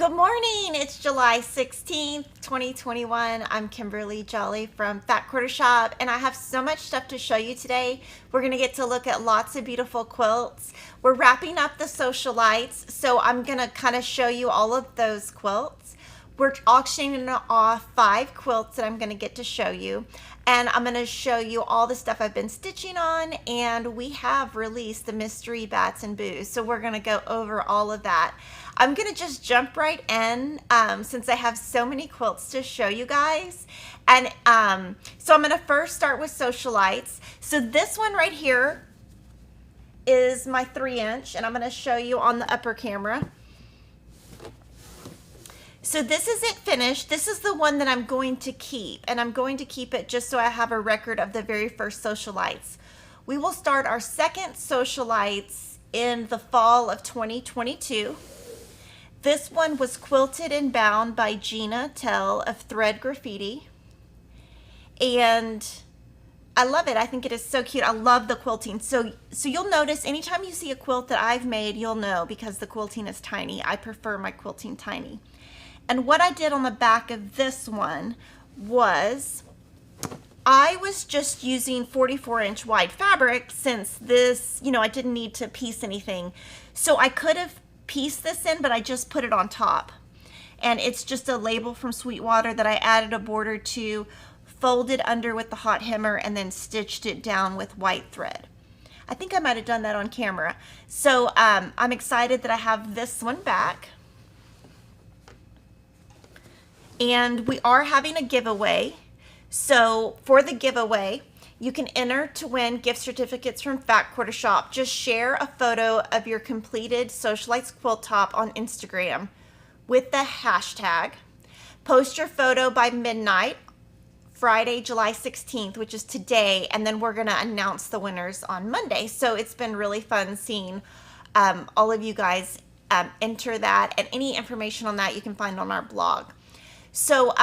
Good morning. It's July 16th, 2021. I'm Kimberly Jolly from Fat Quarter Shop, and I have so much stuff to show you today. We're going to get to look at lots of beautiful quilts. We're wrapping up the Sewcialites, so I'm going to kind of show you all of those quilts. We're auctioning off 5 quilts that I'm going to get to show you, and I'm going to show you all the stuff I've been stitching on, and we have released the mystery bats and boos, so we're going to go over all of that. I'm going to just jump right in since I have so many quilts to show you guys. And so I'm going to first start with Sewcialites. So this one right here is my 3-inch, and I'm going to show you on the upper camera. So this isn't finished. This is the one that I'm going to keep, and I'm going to keep it just so I have a record of the very first Sewcialites. We will start our second Sewcialites in the fall of 2022. This one was quilted and bound by Gina Tell of Thread Graffiti, and I love it. I think it is so cute. I love the quilting. So you'll notice anytime you see a quilt that I've made, you'll know because the quilting is tiny. I prefer my quilting tiny. And what I did on the back of this one was I was just using 44-inch wide fabric since this, I didn't need to piece anything. So I could have pieced this in, but I just put it on top. And it's just a label from Sweetwater that I added a border to, folded under with the hot hammer, and then stitched it down with white thread. I think I might have done that on camera. So I'm excited that I have this one back. And we are having a giveaway. So for the giveaway, you can enter to win gift certificates from Fat Quarter Shop. Just share a photo of your completed Sewcialites quilt top on Instagram with the hashtag. Post your photo by midnight, Friday, July 16th, which is today, and then we're going to announce the winners on Monday. So it's been really fun seeing all of you guys enter that, and any information on that you can find on our blog. So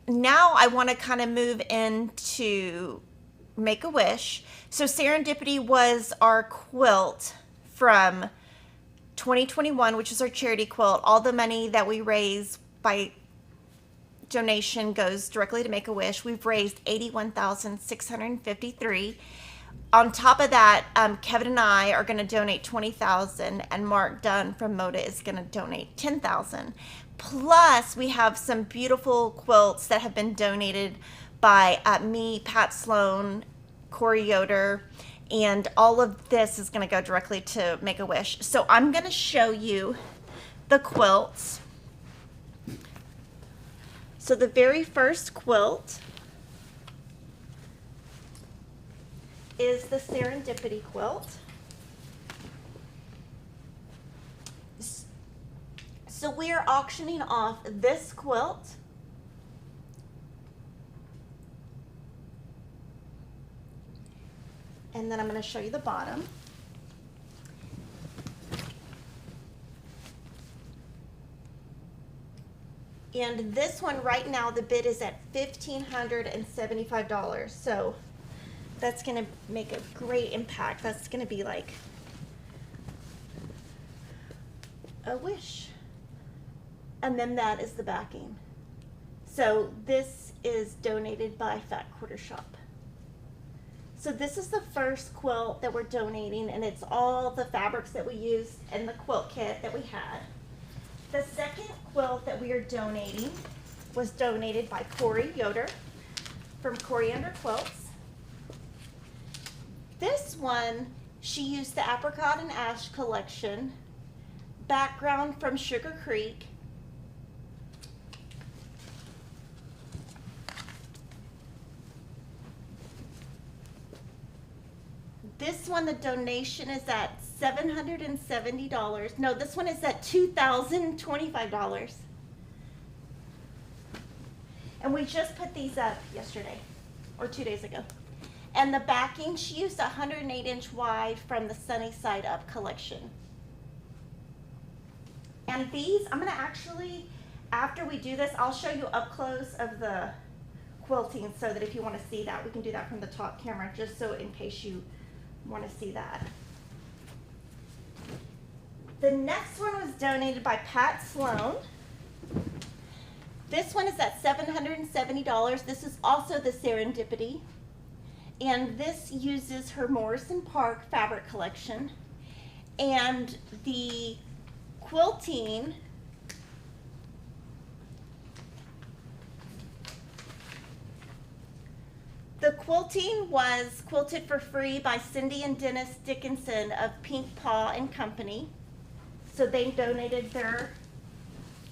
now I want to kind of move into Make-A-Wish. So Serendipity was our quilt from 2021, which is our charity quilt. All the money that we raise by donation goes directly to Make-A-Wish. We've raised $81,653. On top of that, Kevin and I are going to donate $20,000, and Mark Dunn from Moda is going to donate $10,000. Plus, we have some beautiful quilts that have been donated by me, Pat Sloan, Corey Yoder, and all of this is going to go directly to Make-A-Wish. So I'm going to show you the quilts. So the very first quilt is the Serendipity quilt. So we are auctioning off this quilt. And then I'm going to show you the bottom. And this one right now, the bid is at $1,575. So that's going to make a great impact. That's going to be like a wish. And then that is the backing. So this is donated by Fat Quarter Shop. So this is the first quilt that we're donating, and it's all the fabrics that we used in the quilt kit that we had. The second quilt that we are donating was donated by Corey Yoder from Coriander Quilts. This one, she used the Apricot and Ash collection, background from Sugar Creek, this one, the donation is at $770. No, this one is at $2,025. And we just put these up yesterday or 2 days ago. And the backing, she used 108-inch wide from the Sunny Side Up collection. And these, I'm going to actually, after we do this, I'll show you up close of the quilting so that if you want to see that, we can do that from the top camera, just so in case you want to see that. The next one was donated by Pat Sloan. This one is at $770. This is also the Serendipity. And this uses her Morrison Park fabric collection. And the quilting, was quilted for free by Cindy and Dennis Dickinson of Pink Paw and Company. So they donated their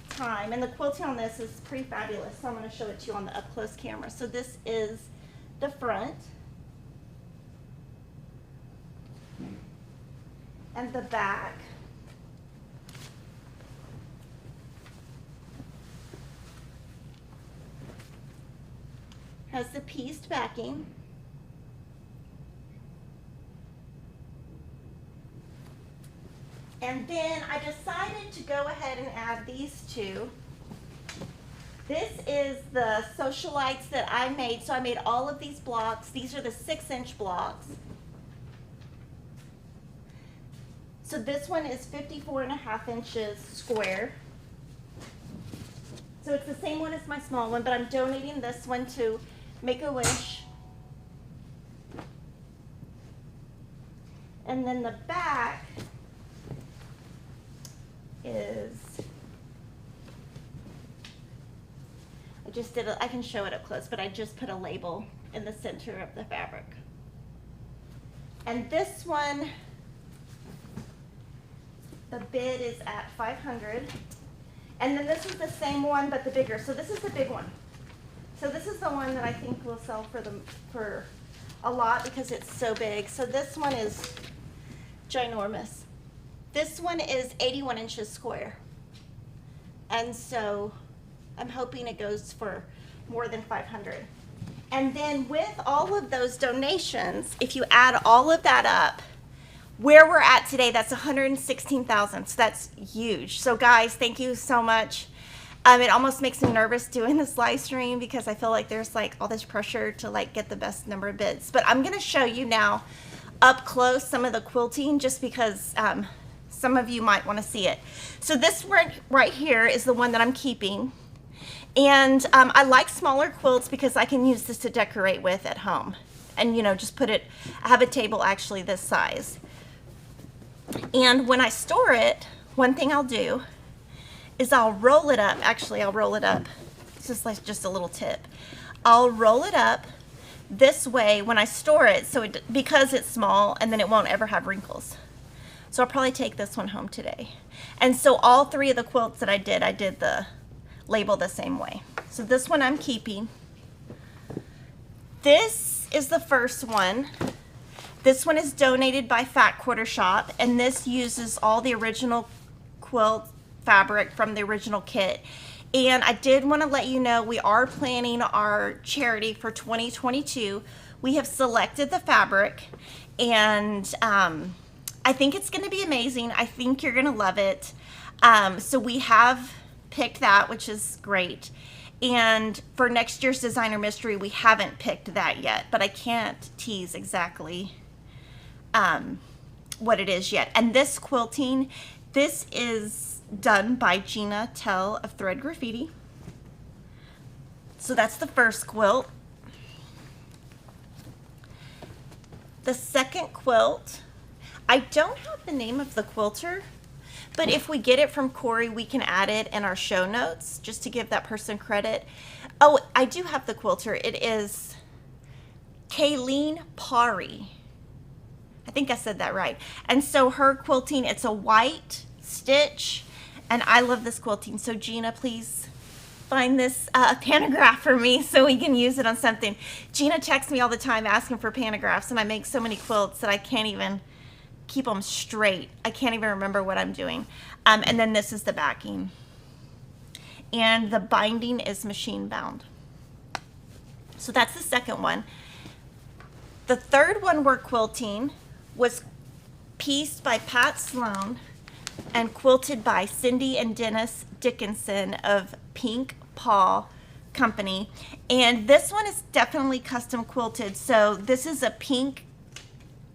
time. And the quilting on this is pretty fabulous. So I'm going to show it to you on the up close camera. So this is the front. And the back. Has the pieced backing. And then I decided to go ahead and add these two. This is the Sewcialites that I made. So I made all of these blocks. These are the 6-inch blocks. So this one is 54.5 inches square. So it's the same one as my small one, but I'm donating this one to Make-A-Wish. And then the back is, I can show it up close, but I just put a label in the center of the fabric. And this one, the bid is at $500. And then this is the same one, but the bigger. So this is the big one. So this is the one that I think will sell for a lot because it's so big. So this one is ginormous. This one is 81 inches square. And so I'm hoping it goes for more than $500. And then with all of those donations, if you add all of that up, where we're at today, that's 116,000. So that's huge. So guys, thank you so much. It almost makes me nervous doing this live stream because I feel like there's like all this pressure to like get the best number of bids. But I'm going to show you now up close some of the quilting just because some of you might want to see it. So this right here is the one that I'm keeping. And I like smaller quilts because I can use this to decorate with at home. And, you know, just put it, I have a table actually this size. And when I store it, one thing I'll do is I'll roll it up. Actually, I'll roll it up. It's just like just a little tip. I'll roll it up this way when I store it, so because it's small, and then it won't ever have wrinkles. So I'll probably take this one home today. And so all three of the quilts that I did the label the same way. So this one I'm keeping. This is the first one. This one is donated by Fat Quarter Shop, and this uses all the original quilt fabric from the original kit. And I did want to let you know we are planning our charity for 2022. We have selected the fabric, and I think it's going to be amazing. I think you're going to love it. So we have picked that, which is great. And for next year's Designer Mystery, we haven't picked that yet, but I can't tease exactly what it is yet. And this quilting, this is done by Gina Tell of Thread Graffiti. So that's the first quilt. The second quilt, I don't have the name of the quilter, but if we get it from Corey, we can add it in our show notes just to give that person credit. Oh, I do have the quilter. It is Kayleen Pari. I think I said that right. And so her quilting, it's a white stitch, and I love this quilting. So Gina, please find this pantograph for me so we can use it on something. Gina texts me all the time asking for pantographs, and I make so many quilts that I can't even keep them straight. I can't even remember what I'm doing. And then this is the backing. And the binding is machine bound. So that's the second one. The third one we're quilting was pieced by Pat Sloan and quilted by Cindy and Dennis Dickinson of Pink Paw Company. And this one is definitely custom quilted. So this is a pink.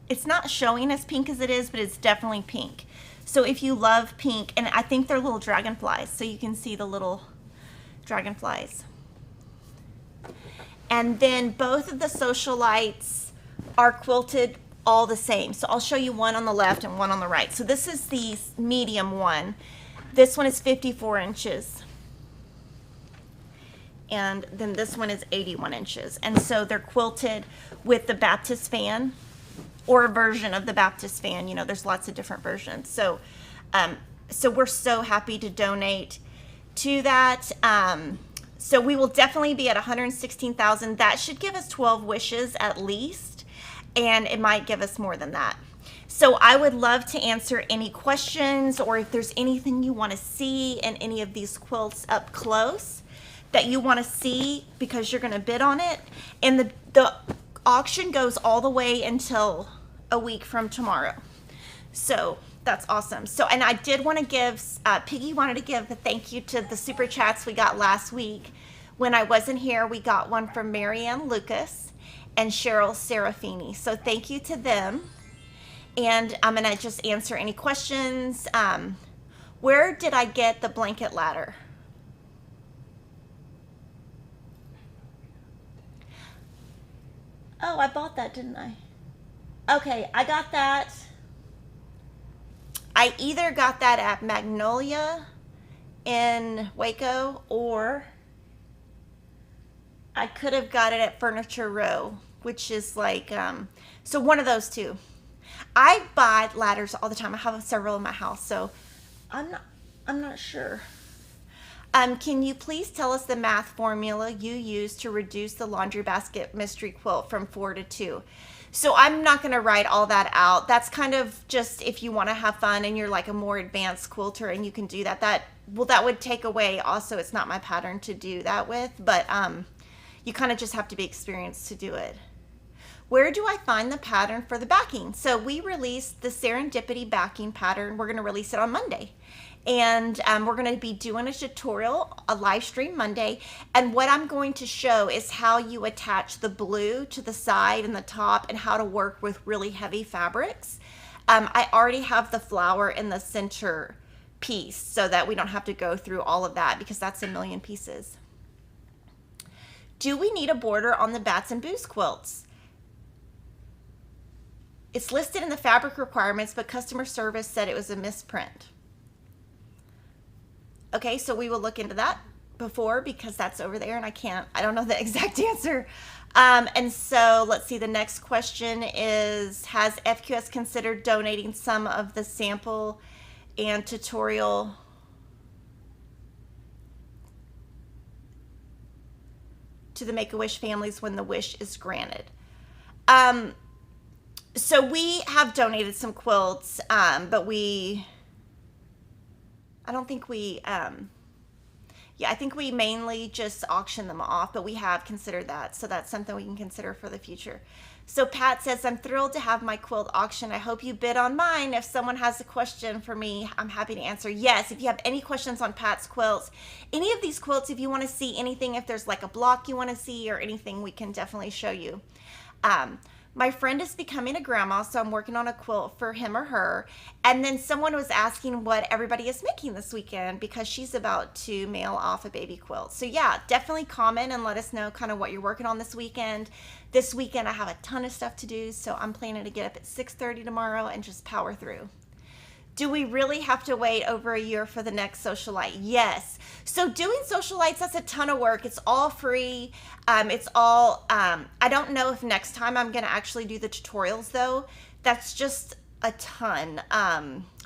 It's not showing as pink as it is, but it's definitely pink. So if you love pink, and I think they're little dragonflies, so you can see the little dragonflies. And then both of the Sewcialites are quilted all the same. So I'll show you one on the left and one on the right. So this is the medium one. This one is 54 inches. And then this one is 81 inches. And so they're quilted with the Baptist fan, or a version of the Baptist fan. You know, there's lots of different versions. So, so we're so happy to donate to that. So we will definitely be at 116,000. That should give us 12 wishes at least, and it might give us more than that. So I would love to answer any questions, or if there's anything you want to see in any of these quilts up close that you want to see because you're going to bid on it. And the auction goes all the way until a week from tomorrow. So that's awesome. So, and I did want to give, Piggy wanted to give a thank you to the super chats we got last week. When I wasn't here, we got one from Marianne Lucas and Cheryl Serafini. So thank you to them. And I'm going to just answer any questions. Where did I get the blanket ladder? Oh, I bought that, didn't I? Okay, I got that. I either got that at Magnolia in Waco, or I could have got it at Furniture Row, which is like, so one of those two. I buy ladders all the time. I have several in my house, so I'm not sure. Can you please tell us the math formula you use to reduce the laundry basket mystery quilt from 4 to 2? So I'm not going to write all that out. That's kind of just if you want to have fun and you're like a more advanced quilter and you can do that. That would take away also, it's not my pattern to do that with, but you kind of just have to be experienced to do it. Where do I find the pattern for the backing? So we released the Serendipity backing pattern. We're going to release it on Monday. And we're going to be doing a tutorial, a live stream Monday. And what I'm going to show is how you attach the blue to the side and the top and how to work with really heavy fabrics. I already have the flower in the center piece so that we don't have to go through all of that because that's a million pieces. Do we need a border on the Bats and Booze quilts? It's listed in the fabric requirements, but customer service said it was a misprint. Okay, so we will look into that before because that's over there and I don't know the exact answer. And so let's see, the next question is, has FQS considered donating some of the sample and tutorial to the Make-A-Wish families when the wish is granted? So we have donated some quilts, but I don't think we, I think we mainly just auction them off, but we have considered that. So that's something we can consider for the future. So Pat says, I'm thrilled to have my quilt auction. I hope you bid on mine. If someone has a question for me, I'm happy to answer. Yes, if you have any questions on Pat's quilts, any of these quilts, if you want to see anything, if there's like a block you want to see or anything, we can definitely show you. My friend is becoming a grandma, so I'm working on a quilt for him or her. And then someone was asking what everybody is making this weekend because she's about to mail off a baby quilt. So yeah, definitely comment and let us know kind of what you're working on this weekend. This weekend I have a ton of stuff to do, so I'm planning to get up at 6:30 tomorrow and just power through. Do we really have to wait over a year for the next Sewcialite? Yes. So doing Sewcialites, that's a ton of work. It's all free. It's all, I don't know if next time I'm going to actually do the tutorials though. That's just a ton.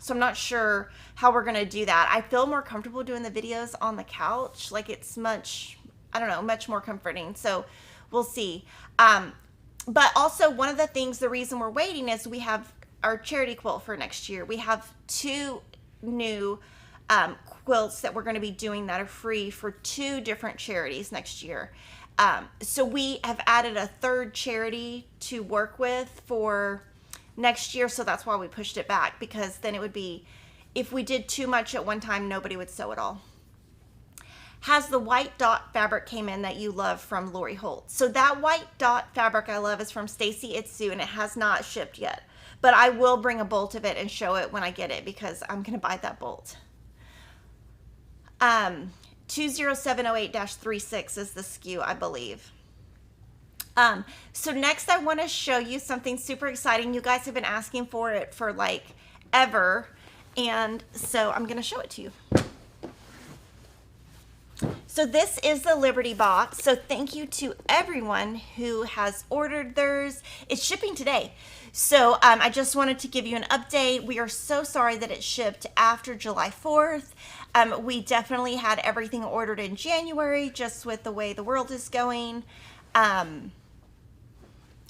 So I'm not sure how we're going to do that. I feel more comfortable doing the videos on the couch. Like it's much, I don't know, much more comforting. So we'll see. But also one of the things, the reason we're waiting is we have our charity quilt for next year. We have 2 new quilts that we're going to be doing that are free for 2 different charities next year. So we have added a 3rd charity to work with for next year. So that's why we pushed it back, because then it would be, if we did too much at one time, nobody would sew it all. Has the white dot fabric came in that you love from Lori Holt? So that white dot fabric I love is from Stacy Itsu, and it has not shipped yet. But I will bring a bolt of it and show it when I get it because I'm going to buy that bolt. 20708-36 is the SKU, I believe. So next I want to show you something super exciting. You guys have been asking for it for like ever, and so I'm going to show it to you. So this is the Liberty box. So thank you to everyone who has ordered theirs. It's shipping today. So I just wanted to give you an update. We are so sorry that it shipped after July 4th. We definitely had everything ordered in January, just with the way the world is going.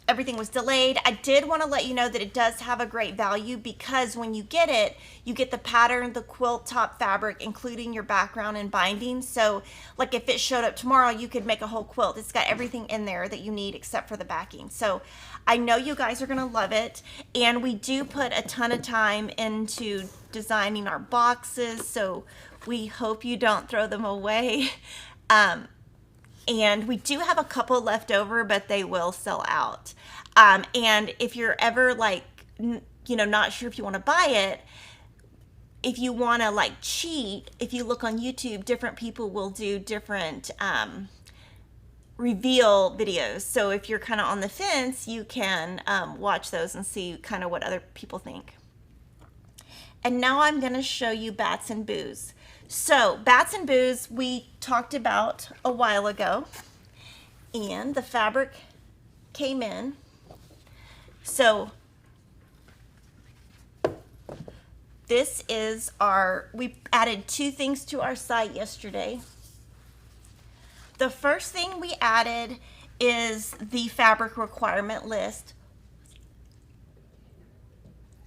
Everything was delayed. I did want to let you know that it does have a great value, because when you get it, you get the pattern, the quilt top fabric, including your background and binding. So like if it showed up tomorrow, you could make a whole quilt. It's got everything in there that you need except for the backing. So I know you guys are going to love it. And we do put a ton of time into designing our boxes, so we hope you don't throw them away. And we do have a couple left over, but they will sell out. And if you're ever like, not sure if you want to buy it, if you want to like cheat, if you look on YouTube, different people will do different reveal videos. So if you're kind of on the fence, you can watch those and see kind of what other people think. And now I'm going to show you Bats and Booze. So Bats and Booze we talked about a while ago, and the fabric came in. So this is we added 2 things to our site yesterday. The first thing we added is the fabric requirement list,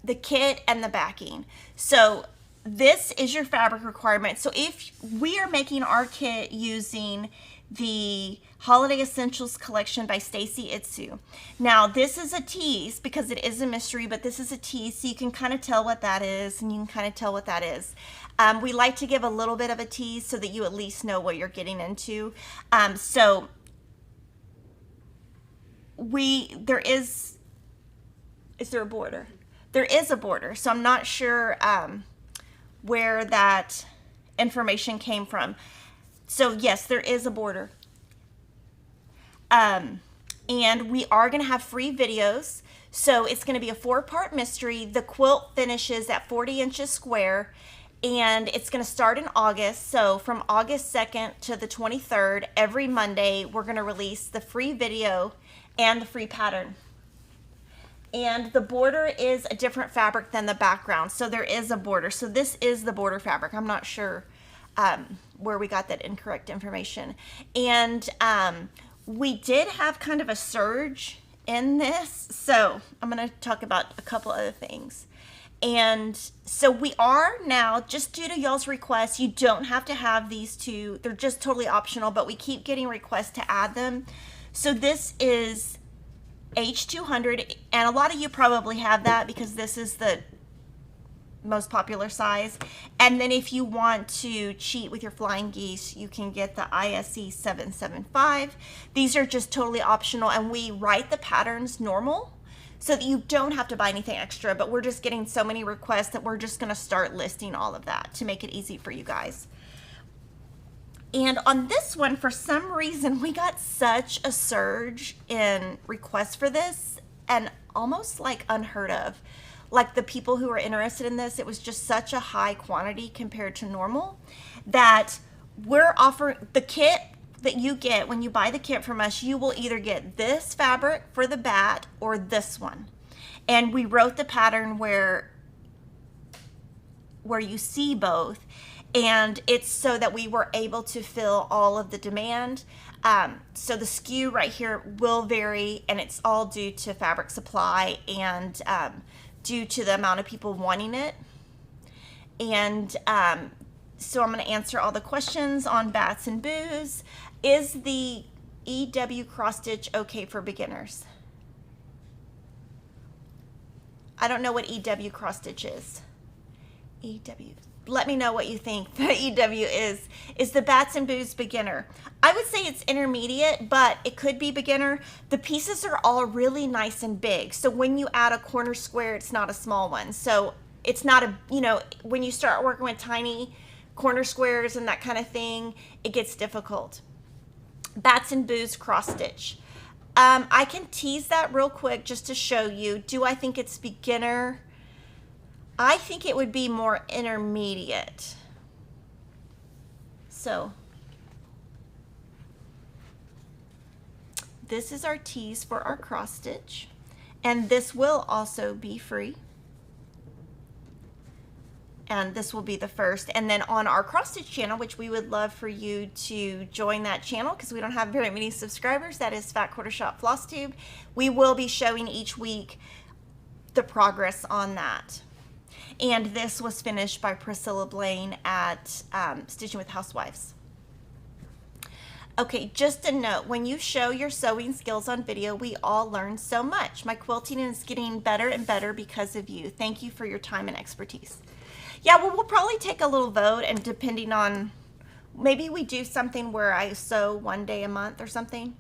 the kit, and the backing. So this is your fabric requirement. So if we are making our kit using the Holiday Essentials collection by Stacy Itsu. Now this is a tease because it is a mystery, but this is a tease, so you can kind of tell what that is, and you can kind of tell what that is. We like to give a little bit of a tease so that you at least know what you're getting into. So is there a border? There is a border, so I'm not sure where that information came from. So yes, there is a border. And we are going to have free videos. So it's going to be a 4-part mystery. The quilt finishes at 40 inches square, and it's going to start in August. So from August 2nd to the 23rd, every Monday, we're going to release the free video and the free pattern. And the border is a different fabric than the background. So there is a border. So this is the border fabric. I'm not sure where we got that incorrect information. And we did have kind of a surge in this. So I'm going to talk about a couple other things. And so we are now, just due to y'all's requests, you don't have to have these 2. They're just totally optional, but we keep getting requests to add them. So this is H200, and a lot of you probably have that because this is the most popular size. And then if you want to cheat with your flying geese, you can get the ISE 775. These are just totally optional, and we write the patterns normal so that you don't have to buy anything extra, but we're just getting so many requests that we're just going to start listing all of that to make it easy for you guys. And on this one, for some reason, we got such a surge in requests for this, and almost like unheard of. Like the people who are interested in this, it was just such a high quantity compared to normal that we're offering the kit that you get when you buy the kit from us. You will either get this fabric for the bat or this one. And we wrote the pattern where you see both. And it's so that we were able to fill all of the demand. So the SKU right here will vary, and it's all due to fabric supply and due to the amount of people wanting it. And so I'm going to answer all the questions on Bats and Booze. Is the EW cross stitch okay for beginners? I don't know what EW cross stitch is. EW. Let me know what you think the EW is. Is the Bats and Booze beginner? I would say it's intermediate, but it could be beginner. The pieces are all really nice and big. So when you add a corner square, it's not a small one. So it's not a, when you start working with tiny corner squares and that kind of thing, it gets difficult. Bats and Boo's cross stitch. I can tease that real quick just to show you. Do I think it's beginner? I think it would be more intermediate. So this is our tease for our cross stitch, and this will also be free. And this will be the first. And then on our cross stitch channel, which we would love for you to join that channel because we don't have very many subscribers, that is Fat Quarter Shop Floss Tube, we will be showing each week the progress on that. And this was finished by Priscilla Blaine at Stitching with Housewives. Okay, just a note, when you show your sewing skills on video, we all learn so much. My quilting is getting better and better because of you. Thank you for your time and expertise. Yeah, well, we'll probably take a little vote, and depending on, maybe we do something where I sew one day a month or something.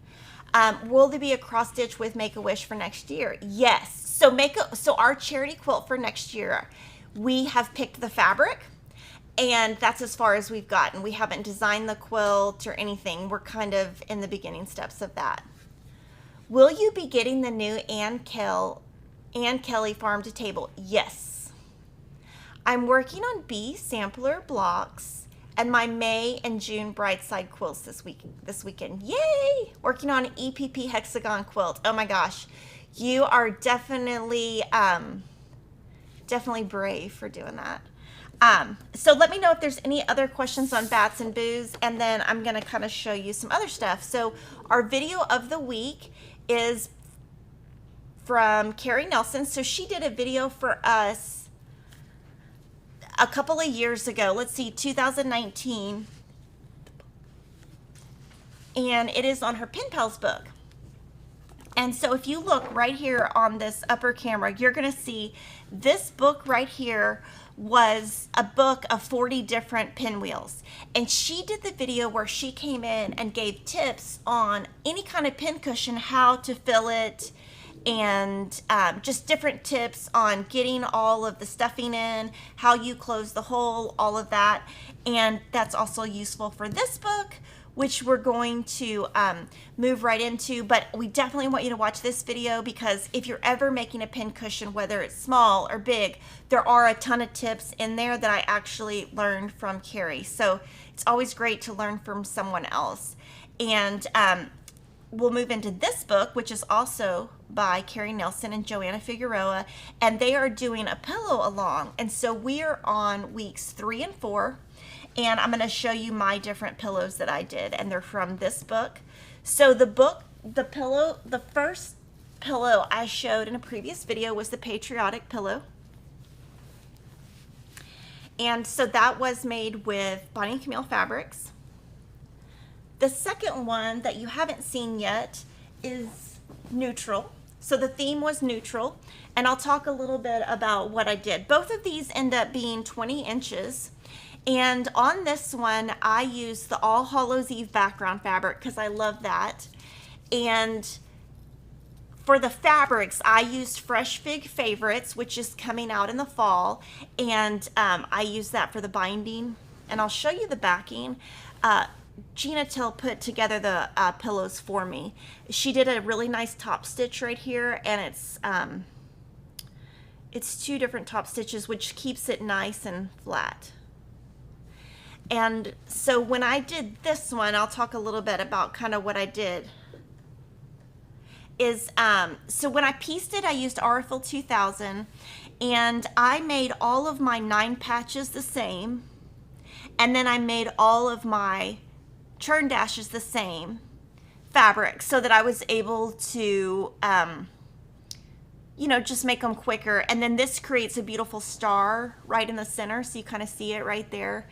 Will there be a cross stitch with Make-A-Wish for next year? Yes. So our charity quilt for next year, we have picked the fabric, and that's as far as we've gotten. We haven't designed the quilt or anything. We're kind of in the beginning steps of that. Will you be getting the new Ann Kelly Farm to Table? Yes. I'm working on B sampler blocks and my May and June Brightside quilts this weekend. Yay! Working on EPP hexagon quilt. Oh my gosh, you are definitely brave for doing that. So let me know if there's any other questions on Bats and Boos, and then I'm gonna kind of show you some other stuff. So our video of the week is from Carrie Nelson. So she did a video for us a couple of years ago, let's see, 2019, and it is on her Pen Pals book. And so if you look right here on this upper camera, you're gonna see this book right here was a book of 40 different pinwheels. And she did the video where she came in and gave tips on any kind of pin cushion, how to fill it, and just different tips on getting all of the stuffing in, how you close the hole, all of that. And that's also useful for this book, which we're going to move right into. But we definitely want you to watch this video, because if you're ever making a pin cushion, whether it's small or big, there are a ton of tips in there that I actually learned from Carrie. So it's always great to learn from someone else. And we'll move into this book, which is also by Carrie Nelson and Joanna Figueroa, and they are doing a pillow along. And so we are on weeks 3 and 4, and I'm going to show you my different pillows that I did, and they're from this book. So the first pillow I showed in a previous video was the patriotic pillow. And so that was made with Bonnie and Camille fabrics. The second one that you haven't seen yet is neutral. So the theme was neutral, and I'll talk a little bit about what I did. Both of these end up being 20 inches. And on this one, I used the All Hallows Eve background fabric because I love that. And for the fabrics, I used Fresh Fig Favorites, which is coming out in the fall. And I used that for the binding. And I'll show you the backing. Gina Till put together the pillows for me. She did a really nice top stitch right here, and it's 2 different top stitches, which keeps it nice and flat. And so when I did this one, I'll talk a little bit about kind of what I did. So when I pieced it, I used Aurifil 2000, and I made all of my 9 patches the same, and then I made all of my churn dashes the same fabric, so that I was able to you know, just make them quicker. And then this creates a beautiful star right in the center, so you kind of see it right there.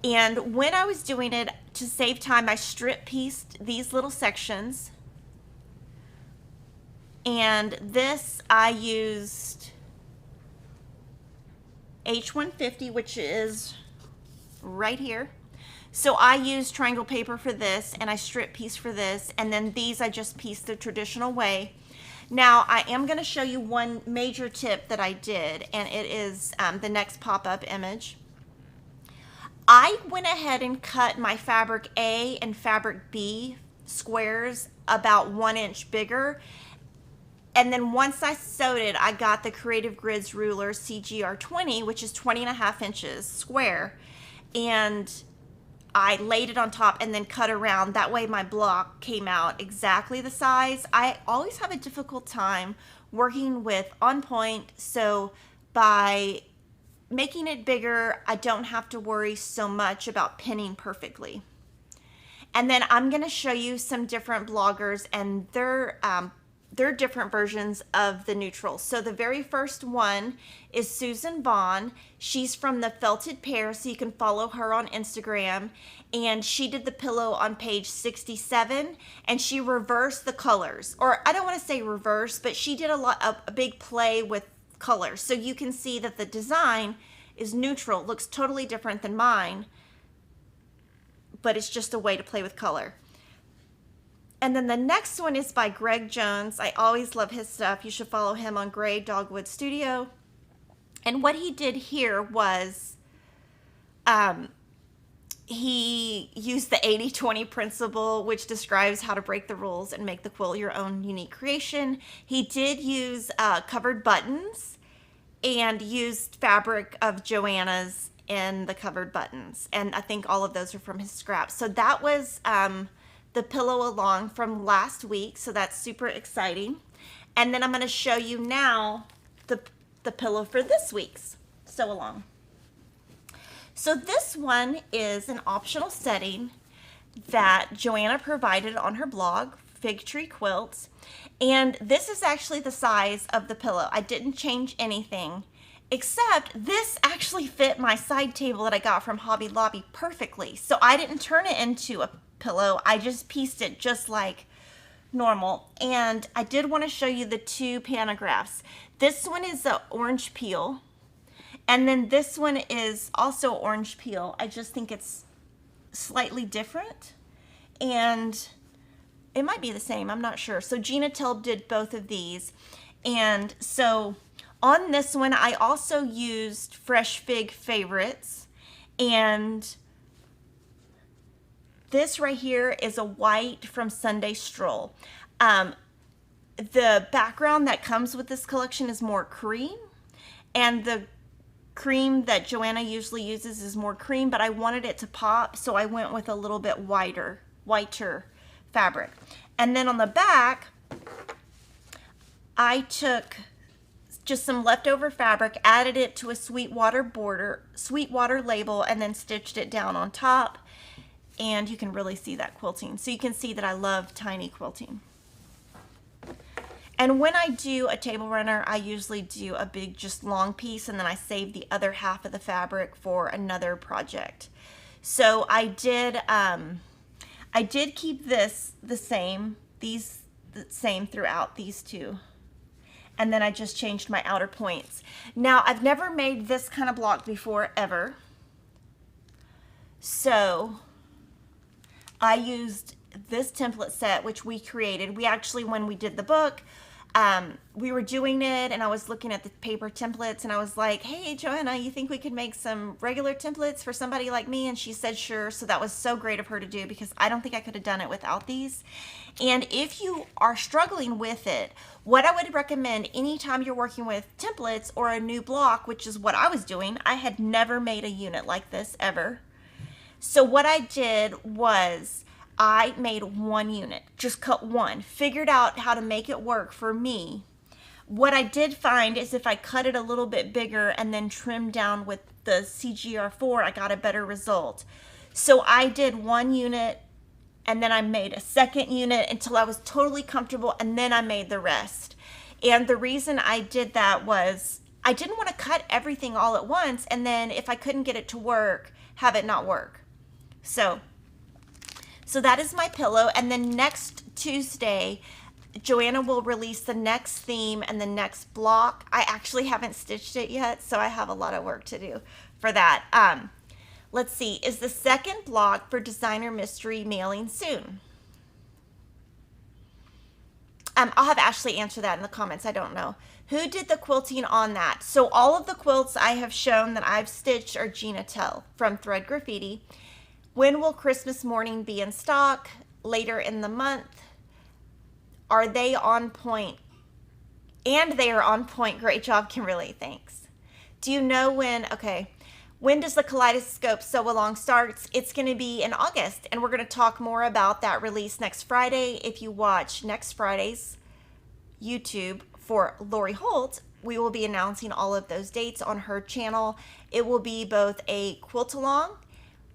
And when I was doing it, to save time, I strip pieced these little sections. And this I used H150, which is right here. So I used triangle paper for this, and I strip pieced for this, and then these I just pieced the traditional way. Now I am going to show you one major tip that I did, and it is the next pop-up image. I went ahead and cut my fabric A and fabric B squares about 1 inch bigger. And then once I sewed it, I got the Creative Grids ruler CGR 20, which is 20.5 inches square. And I laid it on top and then cut around. That way my block came out exactly the size. I always have a difficult time working with on point. So by making it bigger, I don't have to worry so much about pinning perfectly. And then I'm going to show you some different bloggers and their different versions of the neutrals. So the very first one is Susan Vaughn. She's from the Felted Pear, so you can follow her on Instagram. And she did the pillow on page 67, and she reversed the colors. Or I don't want to say reverse, but she did a big play with colors. So you can see that the design is neutral, looks totally different than mine, but it's just a way to play with color. And then the next one is by Greg Jones. I always love his stuff. You should follow him on Gray Dogwood Studio. And what he did here was he used the 80-20 principle, which describes how to break the rules and make the quilt your own unique creation. He did use covered buttons and used fabric of Joanna's in the covered buttons. And I think all of those are from his scraps. So that was the pillow along from last week, so that's super exciting. And then I'm going to show you now the pillow for this week's sew along. So this one is an optional setting that Joanna provided on her blog, Fig Tree Quilts, and this is actually the size of the pillow. I didn't change anything, except this actually fit my side table that I got from Hobby Lobby perfectly. So I didn't turn it into a pillow, I just pieced it just like normal. And I did want to show you the two pantographs. This one is the orange peel, and then this one is also orange peel. I just think it's slightly different, and it might be the same, I'm not sure. So Gina Telb did both of these, and so on this one I also used Fresh Fig Favorites, and this right here is a white from Sunday Stroll. The background that comes with this collection is more cream, and the cream that Joanna usually uses is more cream, but I wanted it to pop, so I went with a little bit whiter fabric. And then on the back, I took just some leftover fabric, added it to a Sweetwater label, and then stitched it down on top. And you can really see that quilting. So you can see that I love tiny quilting. And when I do a table runner, I usually do a big, just long piece, and then I save the other half of the fabric for another project. So I did keep this the same throughout these two. And then I just changed my outer points. Now, I've never made this kind of block before, ever. So I used this template set, which we created. We actually, when we did the book, we were doing it, and I was looking at the paper templates, and I was like, hey, Joanna, you think we could make some regular templates for somebody like me? And she said, sure. So that was so great of her to do, because I don't think I could have done it without these. And if you are struggling with it, what I would recommend anytime you're working with templates or a new block, which is what I was doing, I had never made a unit like this ever. So what I did was I made one unit, just cut one, figured out how to make it work for me. What I did find is if I cut it a little bit bigger and then trimmed down with the CGR4, I got a better result. So I did one unit, and then I made a second unit until I was totally comfortable, and then I made the rest. And the reason I did that was I didn't want to cut everything all at once, and then if I couldn't get it to work, have it not work. So that is my pillow, and then next Tuesday, Joanna will release the next theme and the next block. I actually haven't stitched it yet, so I have a lot of work to do for that. Let's see, is the second block for Designer Mystery mailing soon? I'll have Ashley answer that in the comments, I don't know. Who did the quilting on that? So all of the quilts I have shown that I've stitched are Gina Tell from Thread Graffiti. When will Christmas morning be in stock? Later in the month. Are they on point? And they are on point. Great job, Kimberly. Thanks. Do you know when? Okay. When does the Kaleidoscope Sew Along starts? It's going to be in August, and we're going to talk more about that release next Friday. If you watch next Friday's YouTube for Lori Holt, we will be announcing all of those dates on her channel. It will be both a quilt along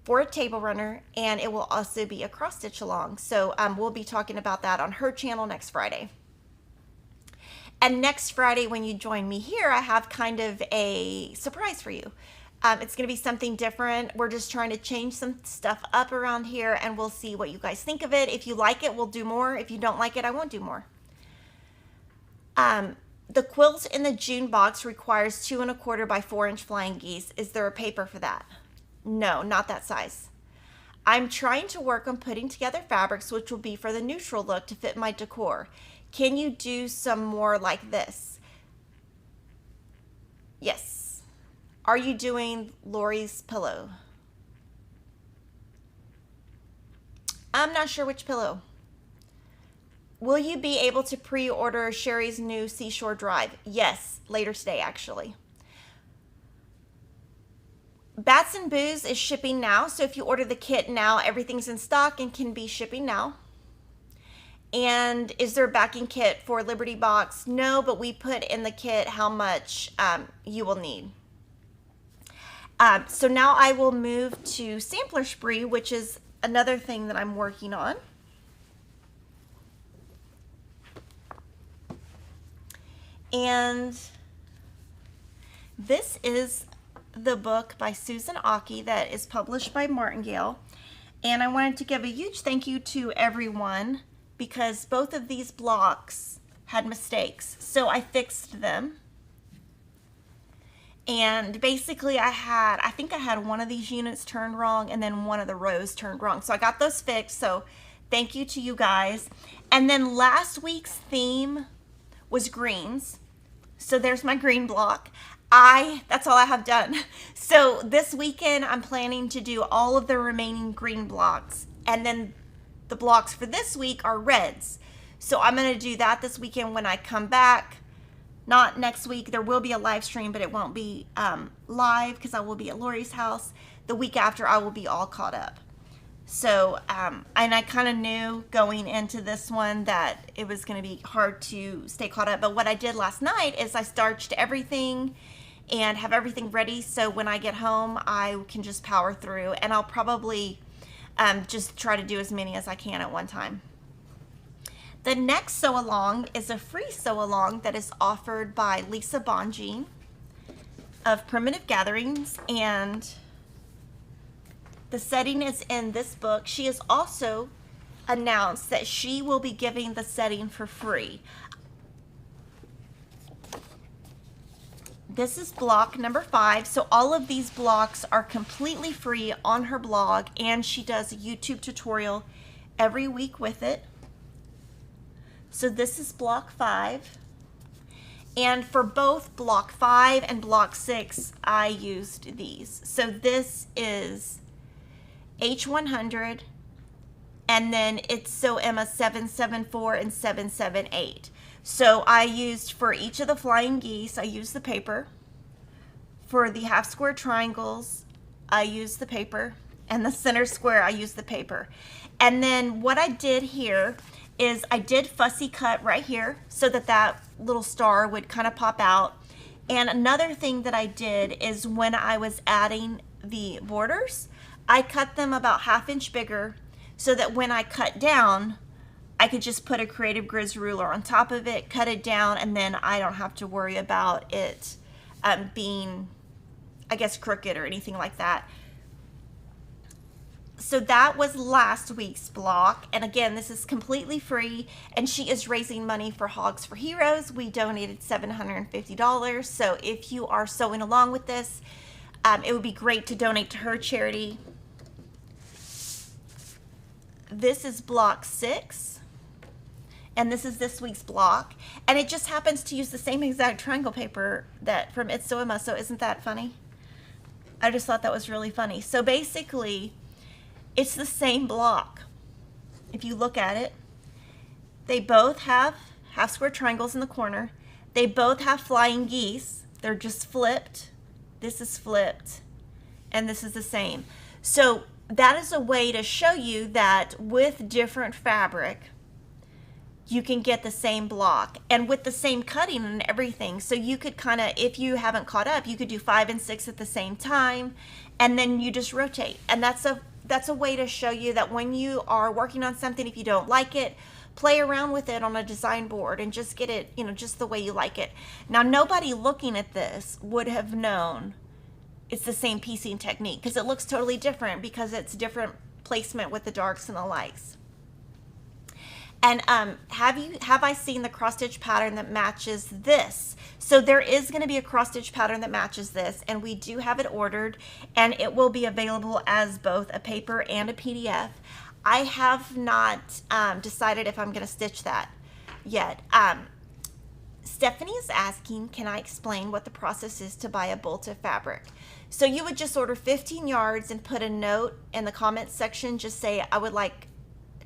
for a table runner, and it will also be a cross stitch along. So we'll be talking about that on her channel next Friday. And next Friday, when you join me here, I have kind of a surprise for you. It's going to be something different. We're just trying to change some stuff up around here, and we'll see what you guys think of it. If you like it, we'll do more. If you don't like it, I won't do more. The quilt in the June box requires 2 1/4 by 4 inch flying geese. Is there a paper for that? No, not that size. I'm trying to work on putting together fabrics which will be for the neutral look to fit my decor. Can you do some more like this? Yes. Are you doing Lori's pillow? I'm not sure which pillow. Will you be able to pre-order Sherry's new Seashore Drive? Yes, later today actually. Bats and Booze is shipping now, so if you order the kit now, everything's in stock and can be shipping now. And is there a backing kit for Liberty Box? No, but we put in the kit how much you will need. So now I will move to Sampler Spree, which is another thing that I'm working on. And this is the book by Susan Aki that is published by Martingale. And I wanted to give a huge thank you to everyone because both of these blocks had mistakes. So I fixed them. And basically I think I had one of these units turned wrong and then one of the rows turned wrong. So I got those fixed. So thank you to you guys. And then last week's theme was greens. So there's my green block. That's all I have done. So this weekend I'm planning to do all of the remaining green blocks. And then the blocks for this week are reds. So I'm going to do that this weekend when I come back. Not next week. There will be a live stream, but it won't be live because I will be at Lori's house. The week after, I will be all caught up. So, and I kind of knew going into this one that it was going to be hard to stay caught up. But what I did last night is I starched everything and have everything ready. So when I get home, I can just power through. And I'll probably just try to do as many as I can at one time. The next sew along is a free sew along that is offered by Lisa Bonjean of Primitive Gatherings, and the setting is in this book. She has also announced that she will be giving the setting for free. This is block number 5. So all of these blocks are completely free on her blog, and she does a YouTube tutorial every week with it. So this is block 5. And for both block 5 and block 6, I used these. So this is H100, and then it's Sew Emma 774 and 778. So I used for each of the flying geese, I used the paper. For the half square triangles, I used the paper. And the center square, I used the paper. And then what I did here is I did fussy cut right here so that that little star would kind of pop out. And another thing that I did is when I was adding the borders, I cut them about 1/2 inch bigger so that when I cut down, I could just put a Creative Grids ruler on top of it, cut it down, and then I don't have to worry about it being, I guess, crooked or anything like that. So that was last week's block. And again, this is completely free, and she is raising money for Hogs for Heroes. We donated $750. So if you are sewing along with this, it would be great to donate to her charity. This is block 6. and this is this week's block, and it just happens to use the same exact triangle paper that from It's So Emma. So isn't that funny? I just thought that was really funny. So basically, it's the same block. If you look at it, they both have half square triangles in the corner. They both have flying geese. They're just flipped. This is flipped, and this is the same. So that is a way to show you that with different fabric, you can get the same block and with the same cutting and everything. So you could kind of, if you haven't caught up, you could do 5 and 6 at the same time, and then you just rotate. And that's a way to show you that when you are working on something, if you don't like it, play around with it on a design board and just get it, you know, just the way you like it. Now, nobody looking at this would have known it's the same piecing technique because it looks totally different because it's different placement with the darks and the lights. And have I seen the cross stitch pattern that matches this? So there is going to be a cross stitch pattern that matches this, and we do have it ordered, and it will be available as both a paper and a PDF. I have not decided if I'm going to stitch that yet. Stephanie is asking, can I explain what the process is to buy a bolt of fabric? So you would just order 15 yards and put a note in the comments section. Just say, I would like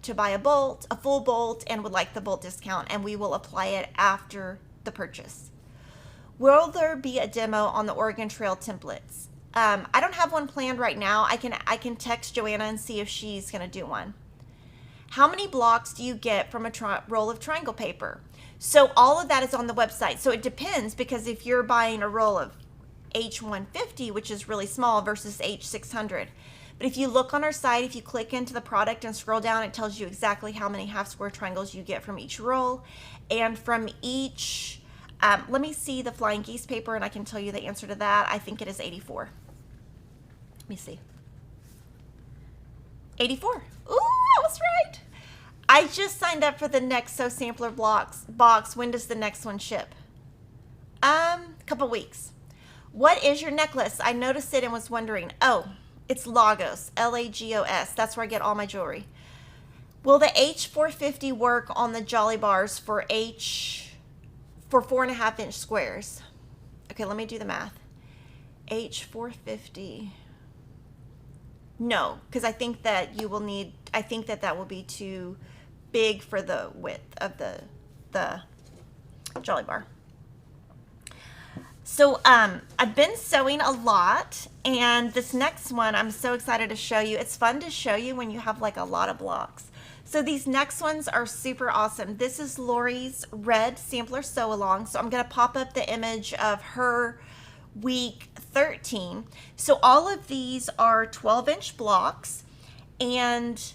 to buy a bolt, a full bolt, and would like the bolt discount, and we will apply it after the purchase. Will there be a demo on the Oregon Trail templates? I don't have one planned right now. I can text Joanna and see if she's going to do one. How many blocks do you get from a roll of triangle paper? So all of that is on the website. So it depends, because if you're buying a roll of H150, which is really small, versus H600. But if you look on our site, if you click into the product and scroll down, it tells you exactly how many half square triangles you get from each roll. And from each, let me see the flying geese paper and I can tell you the answer to that. I think it is 84. Let me see. 84. Ooh, I was right. I just signed up for the next Sew Sampler box. When does the next one ship? Couple weeks. What is your necklace? I noticed it and was wondering. Oh, it's Lagos, Lagos. That's where I get all my jewelry. Will the H450 work on the Jolly Bars for 4.5 inch squares? Okay, let me do the math. H450. No, because I think that you will need, I think that will be too big for the width of the Jolly Bar. So I've been sewing a lot, and this next one I'm so excited to show you. It's fun to show you when you have like a lot of blocks. So these next ones are super awesome. This is Lori's red sampler sew along. So I'm going to pop up the image of her week 13. So all of these are 12-inch blocks, and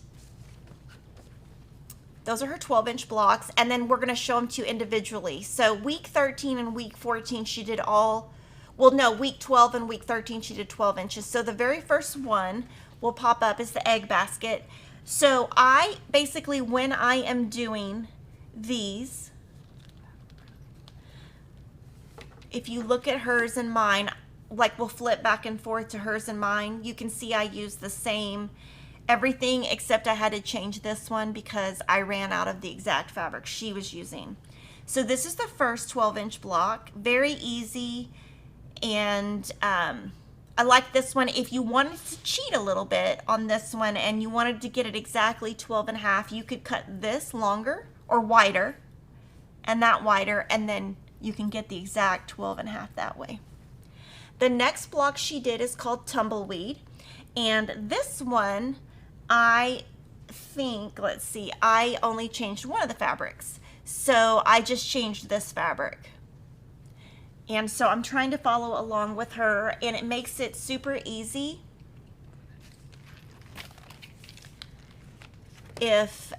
those are her 12-inch blocks, and then we're going to show them to you individually. So week 13 and week 14, she did all, well, no, week 12 and week 13, she did 12 inches. So the very first one will pop up is the egg basket. So I basically, when I am doing these, if you look at hers and mine, like we'll flip back and forth to hers and mine, you can see I use the same everything, except I had to change this one because I ran out of the exact fabric she was using. So this is the first 12-inch block. Very easy, and I like this one. If you wanted to cheat a little bit on this one and you wanted to get it exactly 12.5, you could cut this longer or wider and that wider, and then you can get the exact 12.5 that way. The next block she did is called Tumbleweed, and this one, I think, let's see, I only changed one of the fabrics. So I just changed this fabric. And so I'm trying to follow along with her, and it makes it super easy if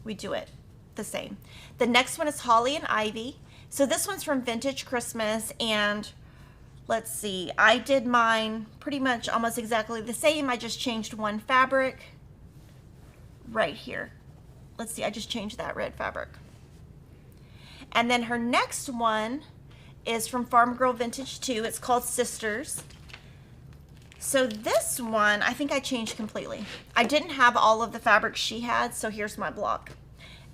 we do it the same. The next one is Holly and Ivy. So this one's from Vintage Christmas, and let's see, I did mine pretty much almost exactly the same. I just changed one fabric right here. Let's see, I just changed that red fabric. And then her next one is from Farm Girl Vintage 2. It's called Sisters. So this one, I think I changed completely. I didn't have all of the fabrics she had, so here's my block.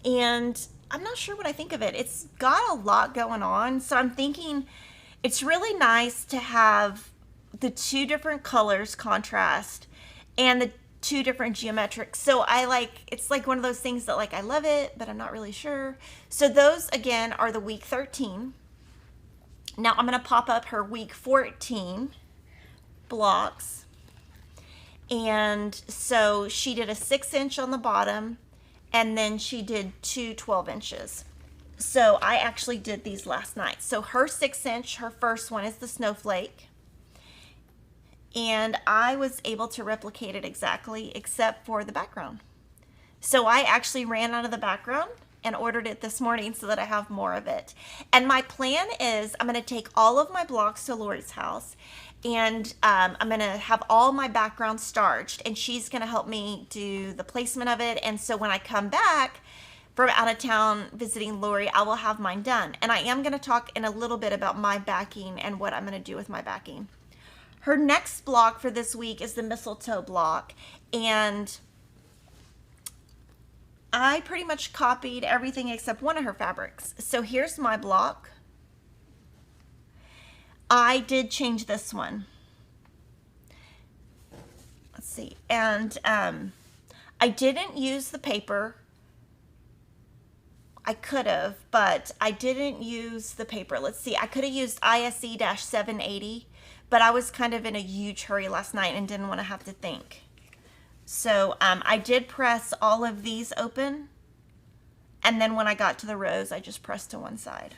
and I'm not sure what I think of it. It's got a lot going on, so I'm thinking it's really nice to have the two different colors contrast and the two different geometrics. So it's like one of those things that like I love it, but I'm not really sure. So those again are the week 13. Now I'm going to pop up her week 14 blocks. And so she did a 6-inch on the bottom, and then she did two 12 inches. So I actually did these last night. So her 6-inch, her first one is the snowflake. And I was able to replicate it exactly except for the background. So I actually ran out of the background and ordered it this morning so that I have more of it. And my plan is I'm going to take all of my blocks to Lori's house, and I'm going to have all my background starched, and she's going to help me do the placement of it. And so when I come back from out of town visiting Lori, I will have mine done. And I am going to talk in a little bit about my backing and what I'm going to do with my backing. Her next block for this week is the mistletoe block, and I pretty much copied everything except one of her fabrics. So here's my block. I did change this one. Let's see. And I didn't use the paper. I could have, but I didn't use the paper. Let's see. I could have used ISE-780, but I was kind of in a huge hurry last night and didn't want to have to think. So I did press all of these open, and then when I got to the rows, I just pressed to one side.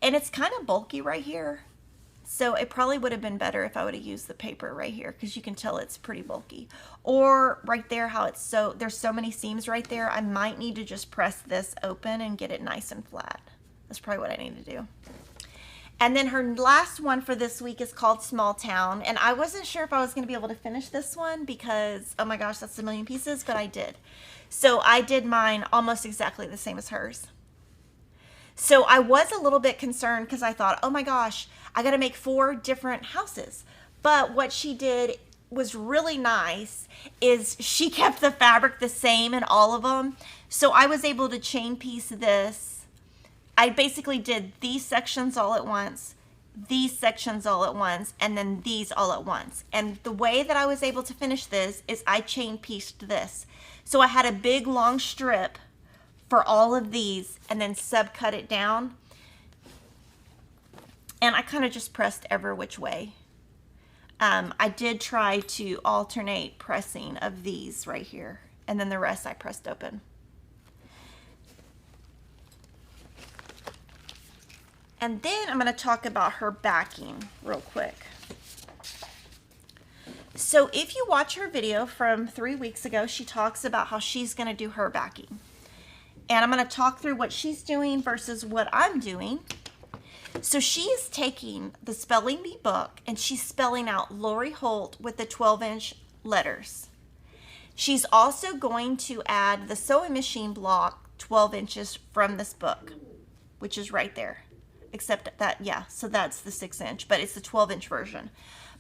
And it's kind of bulky right here, so it probably would have been better if I would have used the paper right here, because you can tell it's pretty bulky. Or right there, how it's there's so many seams right there, I might need to just press this open and get it nice and flat. That's probably what I need to do. And then her last one for this week is called Small Town. And I wasn't sure if I was going to be able to finish this one because, oh my gosh, that's a million pieces, but I did. So I did mine almost exactly the same as hers. So I was a little bit concerned because I thought, oh my gosh, I got to make 4 different houses. But what she did was really nice is she kept the fabric the same in all of them. So I was able to chain piece this. I basically did these sections all at once, these sections all at once, and then these all at once. And the way that I was able to finish this is I chain pieced this. So I had a big long strip for all of these and then subcut it down. And I kind of just pressed every which way. I did try to alternate pressing of these right here, and then the rest I pressed open. And then I'm going to talk about her backing real quick. So if you watch her video from 3 weeks ago, she talks about how she's going to do her backing. And I'm going to talk through what she's doing versus what I'm doing. So she's taking the spelling bee book and she's spelling out Lori Holt with the 12-inch letters. She's also going to add the sewing machine block 12 inches from this book, which is right there. Except that, yeah, so that's the 6-inch, but it's the 12-inch version.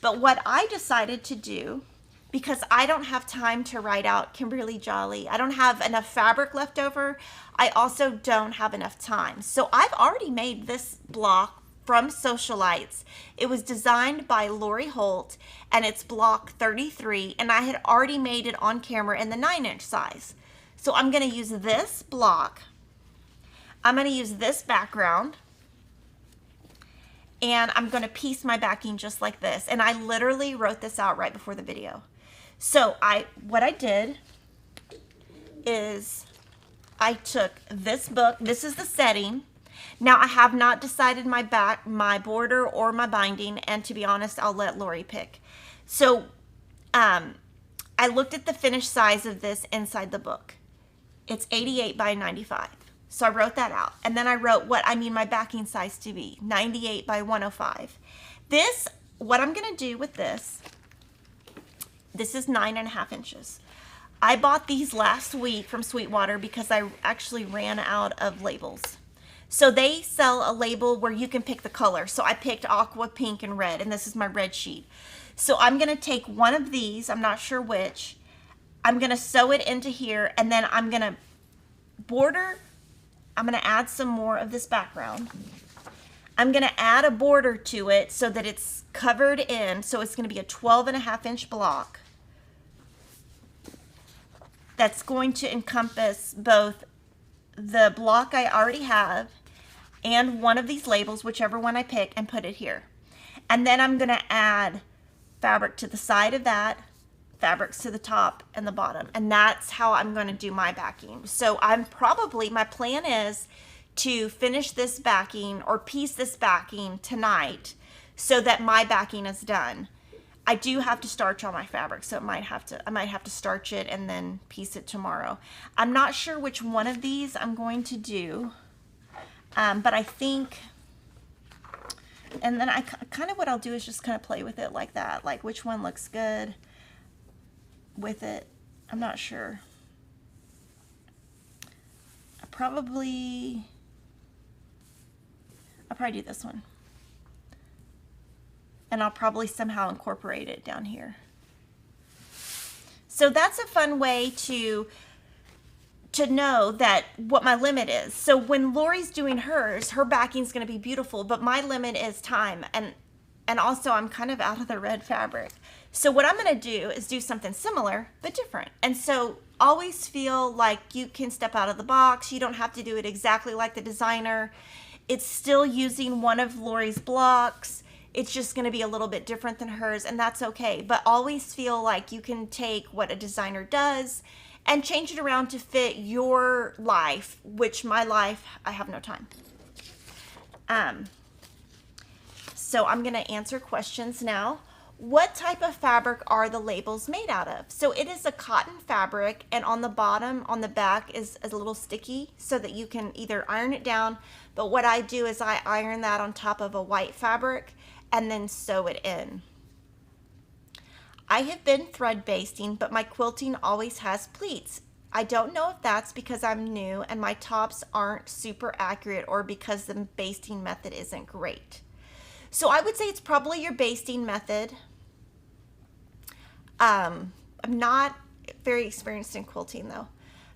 But what I decided to do, because I don't have time to write out Kimberly Jolly, I don't have enough fabric left over, I also don't have enough time. So I've already made this block from Sewcialites. It was designed by Lori Holt, and it's block 33, and I had already made it on camera in the 9-inch size. So I'm going to use this block. I'm going to use this background. And I'm going to piece my backing just like this. And I literally wrote this out right before the video. So what I did is I took this book. This is the setting. Now I have not decided my border or my binding. And to be honest, I'll let Lori pick. So I looked at the finished size of this inside the book. It's 88 by 95. So I wrote that out. And then I wrote what I need my backing size to be, 98 by 105. This, what I'm going to do with this is 9.5 inches. I bought these last week from Sweetwater because I actually ran out of labels. So they sell a label where you can pick the color. So I picked aqua, pink, and red, and this is my red sheet. So I'm going to take one of these, I'm not sure which, I'm going to sew it into here, and then I'm going to border. I'm going to add some more of this background. I'm going to add a border to it so that it's covered in. So it's going to be a 12.5-inch block that's going to encompass both the block I already have and one of these labels, whichever one I pick, and put it here. And then I'm going to add fabric to the side of that, fabrics to the top and the bottom. And that's how I'm going to do my backing. So my plan is to finish this backing or piece this backing tonight so that my backing is done. I do have to starch all my fabric, so I might have to starch it and then piece it tomorrow. I'm not sure which one of these I'm going to do, but I think, and then I kind of, what I'll do is just kind of play with it like that, like which one looks good with it. I'm not sure. I'll probably do this one. And I'll probably somehow incorporate it down here. So that's a fun way to know that what my limit is. So when Lori's doing hers, her backing's going to be beautiful, but my limit is time, and also I'm kind of out of the red fabric. So what I'm going to do is do something similar but different. And so always feel like you can step out of the box. You don't have to do it exactly like the designer. It's still using one of Lori's blocks. It's just going to be a little bit different than hers, and that's okay. But always feel like you can take what a designer does and change it around to fit your life, which my life, I have no time. So I'm going to answer questions now. What type of fabric are the labels made out of? So it is a cotton fabric, and on the bottom, on the back, is a little sticky so that you can either iron it down, but what I do is I iron that on top of a white fabric and then sew it in. I have been thread basting, but my quilting always has pleats. I don't know if that's because I'm new and my tops aren't super accurate or because the basting method isn't great. So I would say it's probably your basting method. I'm not very experienced in quilting though.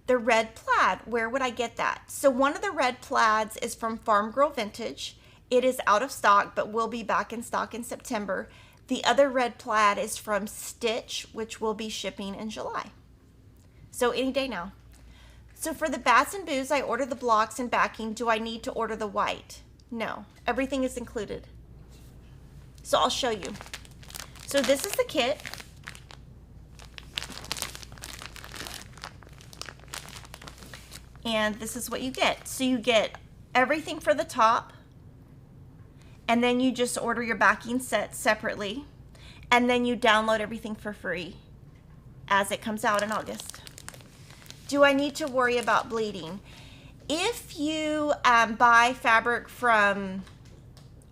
The red plaid, where would I get that? So one of the red plaids is from Farm Girl Vintage. It is out of stock, but will be back in stock in September. The other red plaid is from Stitch, which will be shipping in July. So any day now. So for the bats and boos, I order the blocks and backing. Do I need to order the white? No, everything is included. So I'll show you. So this is the kit. And this is what you get. So you get everything for the top, and then you just order your backing set separately, and then you download everything for free as it comes out in August. Do I need to worry about bleeding? If you buy fabric from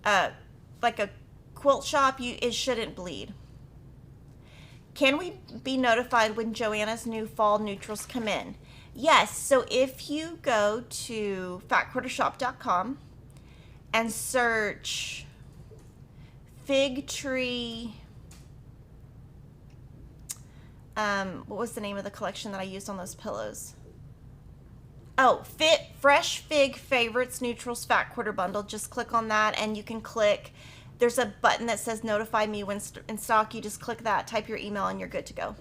like a quilt shop, it shouldn't bleed. Can we be notified when Joanna's new fall neutrals come in? Yes, so if you go to fatquartershop.com and search Fig Tree, what was the name of the collection that I used on those pillows? Oh, Fresh Fig Favorites Neutrals Fat Quarter Bundle. Just click on that and you can click, there's a button that says notify me when in stock. You just click that, type your email, and you're good to go.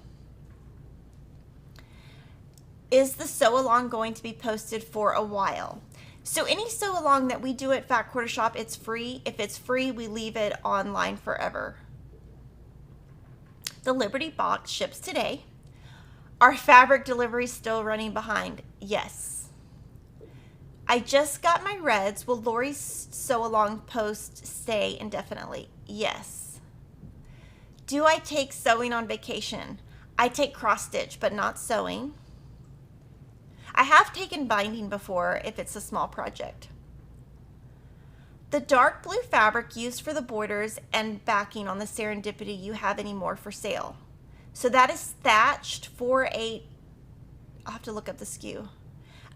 Is the sew along going to be posted for a while? So any sew along that we do at Fat Quarter Shop, it's free. If it's free, we leave it online forever. The Liberty box ships today. Are fabric deliveries still running behind? Yes. I just got my reds. Will Lori's sew along post stay indefinitely? Yes. Do I take sewing on vacation? I take cross stitch, but not sewing. I have taken binding before if it's a small project. The dark blue fabric used for the borders and backing on the Serendipity, you have any more for sale? So that is thatched 48, I'll have to look up the SKU.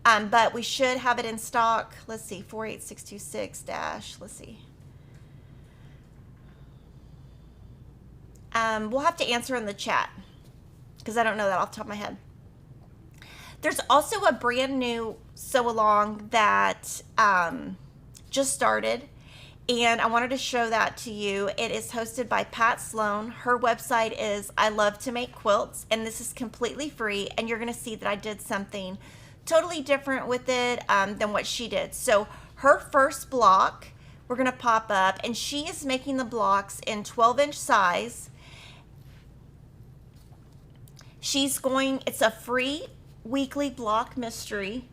But we should have it in stock. Let's see, 48626 dash, let's see. We'll have to answer in the chat. because I don't know that off the top of my head. There's also a brand new sew along that just started, and I wanted to show that to you. It is hosted by Pat Sloan. Her website is I Love to Make Quilts, and this is completely free, and you're going to see that I did something totally different with it than what she did. So her first block, we're going to pop up, and she is making the blocks in 12-inch size. It's a free weekly block mystery.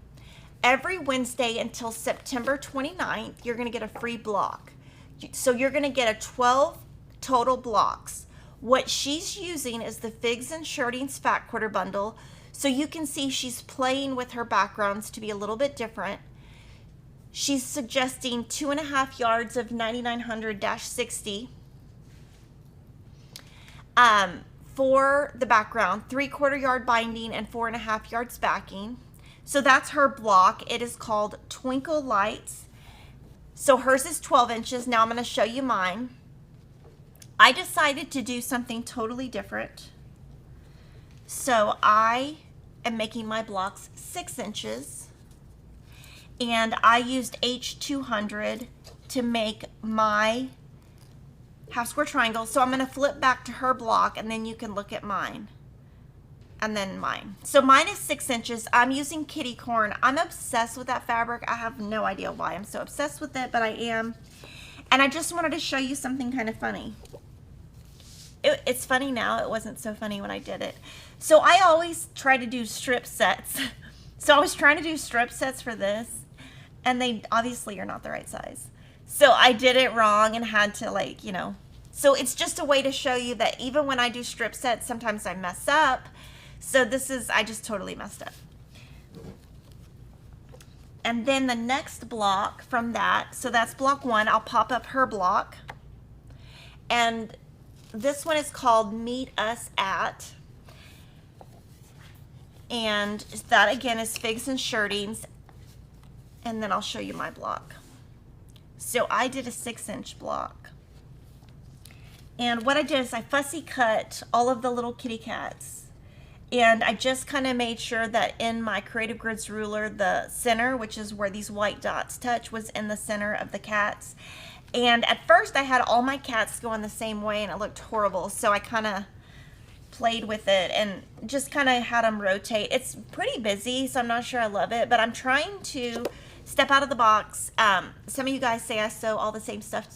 Every Wednesday until September 29th, you're going to get a free block. So you're going to get a 12 total blocks. What she's using is the Figs and Shirtings Fat Quarter Bundle. So you can see she's playing with her backgrounds to be a little bit different. She's suggesting 2.5 yards of 9900-60 for the background, 3/4 yard binding, and 4.5 yards backing. So that's her block. It is called Twinkle Lights. So hers is 12 inches. Now I'm going to show you mine. I decided to do something totally different. So I am making my blocks 6 inches. And I used H200 to make my half square triangle. So I'm going to flip back to her block, and then you can look at mine. And then mine. So mine is 6 inches. I'm using kitty corn. I'm obsessed with that fabric. I have no idea why I'm so obsessed with it, but I am. And I just wanted to show you something kind of funny. It's funny now. It wasn't so funny when I did it. So I always try to do strip sets. So I was trying to do strip sets for this, and they obviously are not the right size. So I did it wrong and had to, like, you know. So it's just a way to show you that even when I do strip sets, sometimes I mess up. So I just totally messed up. And then the next block from that, so that's block 1, I'll pop up her block. And this one is called Meet Us At. And that again is Figs and Shirtings. And then I'll show you my block. So I did a 6-inch block. And what I did is I fussy cut all of the little kitty cats. And I just kind of made sure that in my Creative Grids ruler, the center, which is where these white dots touch, was in the center of the cats. And at first I had all my cats going the same way, and it looked horrible. So I kind of played with it and just kind of had them rotate. It's pretty busy, so I'm not sure I love it, but I'm trying to step out of the box. Some of you guys say I sew all the same stuff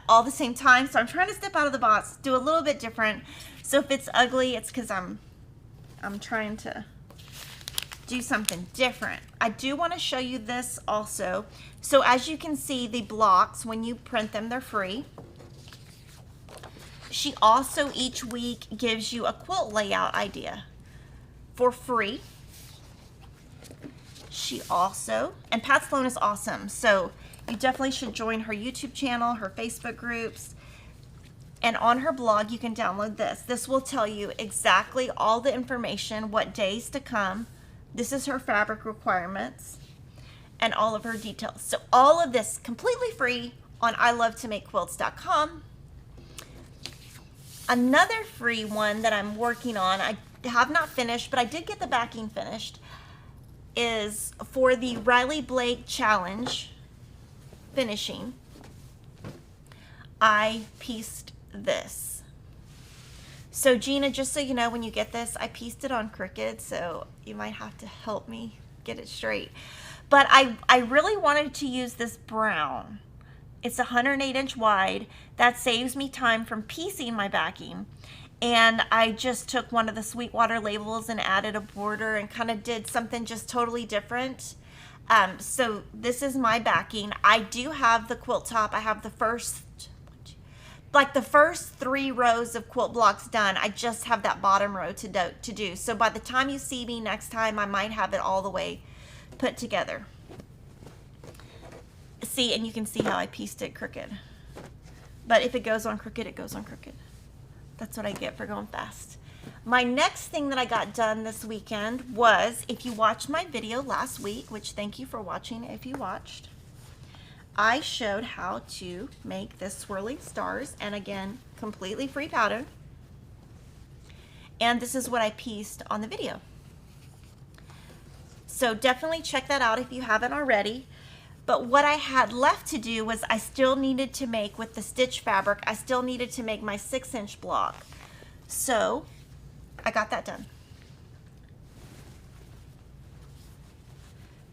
all the same time, so I'm trying to step out of the box, do a little bit different. So if it's ugly, it's because I'm trying to do something different. I do want to show you this also. So as you can see, the blocks, when you print them, they're free. She also each week gives you a quilt layout idea for free. She also, and Pat Sloan is awesome, so you definitely should join her YouTube channel, her Facebook groups. And on her blog, you can download this. This will tell you exactly all the information, what days to come. This is her fabric requirements and all of her details. So all of this completely free on ilovetomakequilts.com. Another free one that I'm working on, I have not finished, but I did get the backing finished, is for the Riley Blake Challenge finishing. I pieced this. So Gina, just so you know, when you get this, I pieced it on crooked, so you might have to help me get it straight. But I really wanted to use this brown. It's 108 inch wide. That saves me time from piecing my backing. And I just took one of the Sweetwater labels and added a border and kind of did something just totally different. So this is my backing. I do have the quilt top. I have the first 3 rows of quilt blocks done. I just have that bottom row to do. So by the time you see me next time, I might have it all the way put together. See, and you can see how I pieced it crooked. But if it goes on crooked, it goes on crooked. That's what I get for going fast. My next thing that I got done this weekend was, if you watched my video last week, which thank you for watching if you watched, I showed how to make this Swirling Stars, and again, completely free pattern. And this is what I pieced on the video. So definitely check that out if you haven't already. But what I had left to do was I still needed to make, with the stitch fabric, I still needed to make my 6-inch block. So I got that done.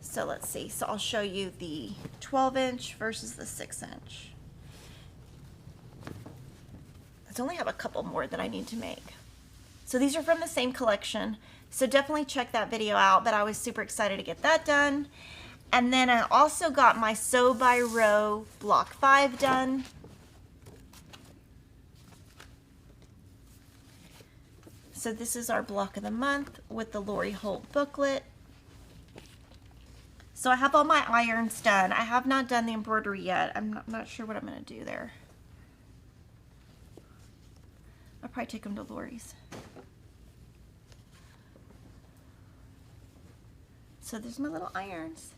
So let's see. So I'll show you the 12-inch versus the 6-inch. I only have a couple more that I need to make. So these are from the same collection. So definitely check that video out. But I was super excited to get that done. And then I also got my Sew by Row Block 5 done. So this is our block of the month with the Lori Holt booklet. So I have all my irons done. I have not done the embroidery yet. I'm not sure what I'm going to do there. I'll probably take them to Lori's. So there's my little irons.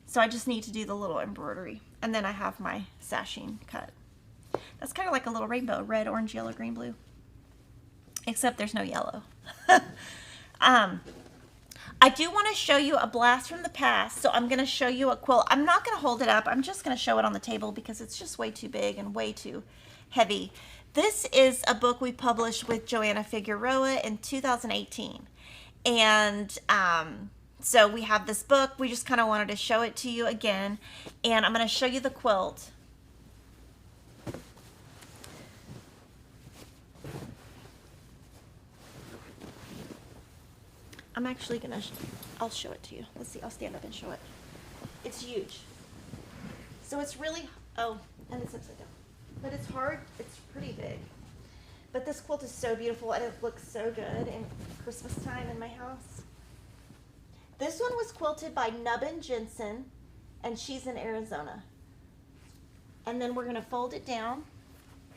So I just need to do the little embroidery. And then I have my sashing cut. That's kind of like a little rainbow. Red, orange, yellow, green, blue. Except there's no yellow. I do want to show you a blast from the past. So I'm going to show you a quilt. I'm not going to hold it up. I'm just going to show it on the table because it's just way too big and way too heavy. This is a book we published with Joanna Figueroa in 2018. And so we have this book. We just kind of wanted to show it to you again. And I'm going to show you the quilt. I'm actually going to, I'll show it to you. Let's see, I'll stand up and show it. It's huge. So it's really, oh, and it's upside down. But it's hard, it's pretty big. But this quilt is so beautiful and it looks so good in Christmas time in my house. This one was quilted by Nubbin Jensen, and she's in Arizona. And then we're going to fold it down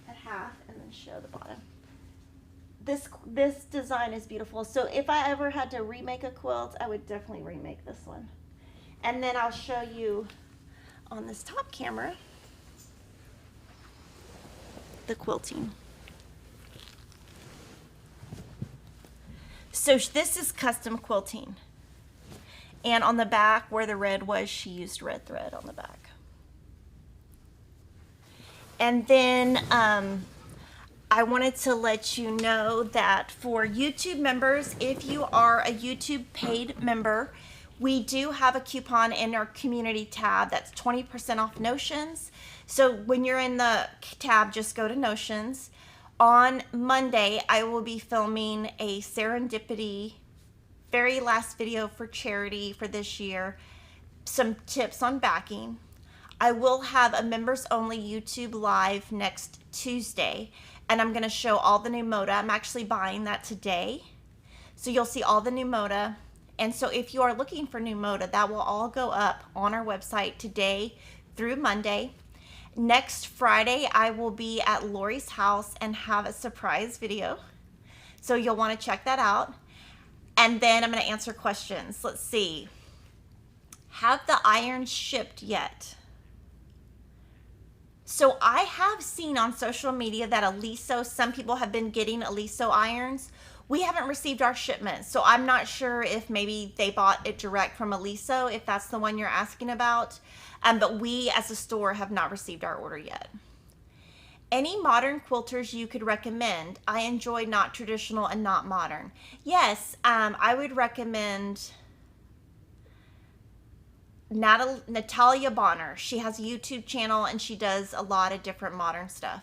at half and then show the bottom. This design is beautiful. So if I ever had to remake a quilt, I would definitely remake this one. And then I'll show you on this top camera the quilting. So this is custom quilting. And on the back where the red was, she used red thread on the back. And then I wanted to let you know that for YouTube members, if you are a YouTube paid member, we do have a coupon in our community tab that's 20% off Notions. So when you're in the tab, just go to Notions. On Monday, I will be filming a Serendipity very last video for charity for this year, some tips on backing. I will have a members only YouTube live next Tuesday, and I'm going to show all the new moda. I'm actually buying that today, so you'll see all the new moda. And so if you are looking for new moda, that will all go up on our website today through Monday. Next Friday, I will be at Lori's house and have a surprise video, so you'll want to check that out. And then I'm going to answer questions. Let's see. Have the irons shipped yet? So I have seen on social media that Aliso, some people have been getting Aliso irons. We haven't received our shipment, so I'm not sure if maybe they bought it direct from Aliso, if that's the one you're asking about. But we as a store have not received our order yet. Any modern quilters you could recommend? I enjoy not traditional and not modern. Yes, I would recommend Natalia Bonner. She has a YouTube channel and she does a lot of different modern stuff.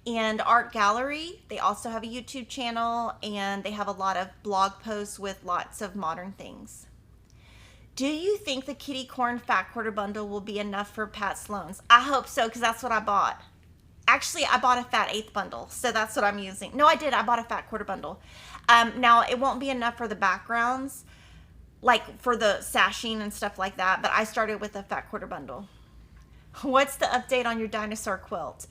And Art Gallery, they also have a YouTube channel and they have a lot of blog posts with lots of modern things. Do you think the Kitty Corn Fat Quarter Bundle will be enough for Pat Sloan's? I hope so, because that's what I bought. Actually, I bought a fat 1/8 bundle, so that's what I'm using. No, I did. I bought a fat quarter bundle. Now, it won't be enough for the backgrounds, like for the sashing and stuff like that, but I started with a fat quarter bundle. What's the update on your dinosaur quilt?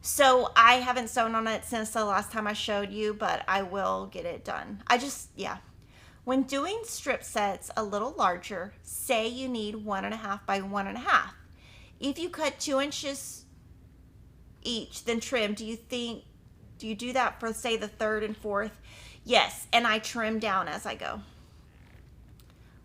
So I haven't sewn on it since the last time I showed you, but I will get it done. Yeah. When doing strip sets a little larger, say you need 1.5 by 1.5. If you cut 2 inches each, then trim, do you think Do you do that for, say, the 3rd and 4th? Yes, and I trim down as I go.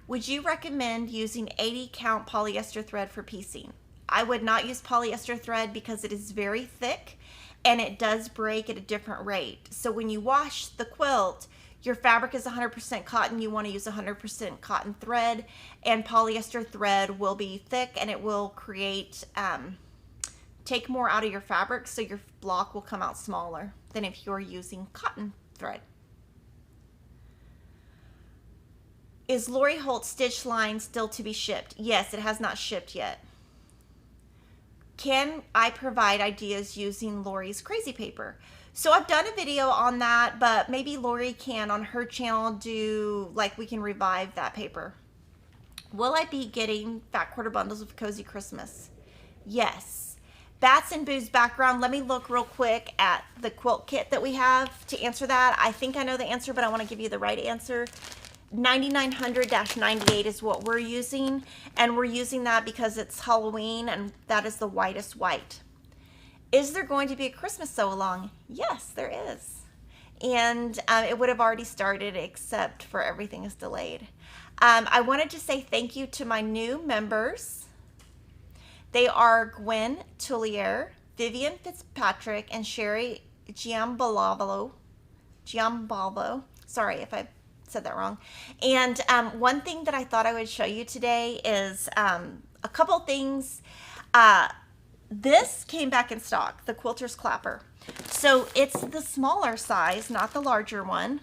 Would you recommend using 80 count polyester thread for piecing? I would not use polyester thread because it is very thick and it does break at a different rate. So when you wash the quilt, your fabric is 100% cotton, you want to use 100% cotton thread, and polyester thread will be thick and it will create, take more out of your fabric, so your block will come out smaller than if you're using cotton thread. Is Lori Holt's stitch line still to be shipped? Yes, it has not shipped yet. Can I provide ideas using Lori's crazy paper? So I've done a video on that, but maybe Lori can on her channel do, like, we can revive that paper. Will I be getting fat quarter bundles of Cozy Christmas? Yes. Bats and Boo's background. Let me look real quick at the quilt kit that we have to answer that. I think I know the answer, but I want to give you the right answer. 9900-98 is what we're using, and we're using that because it's Halloween and that is the whitest white. Is there going to be a Christmas sew along? Yes, there is. And it would have already started except for everything is delayed. I wanted to say thank you to my new members. They are Gwen Tullier, Vivian Fitzpatrick, and Sherry Giambalvo. Sorry if I said that wrong. And one thing that I thought I would show you today is a couple things. This came back in stock, the Quilter's clapper. So it's the smaller size, not the larger one,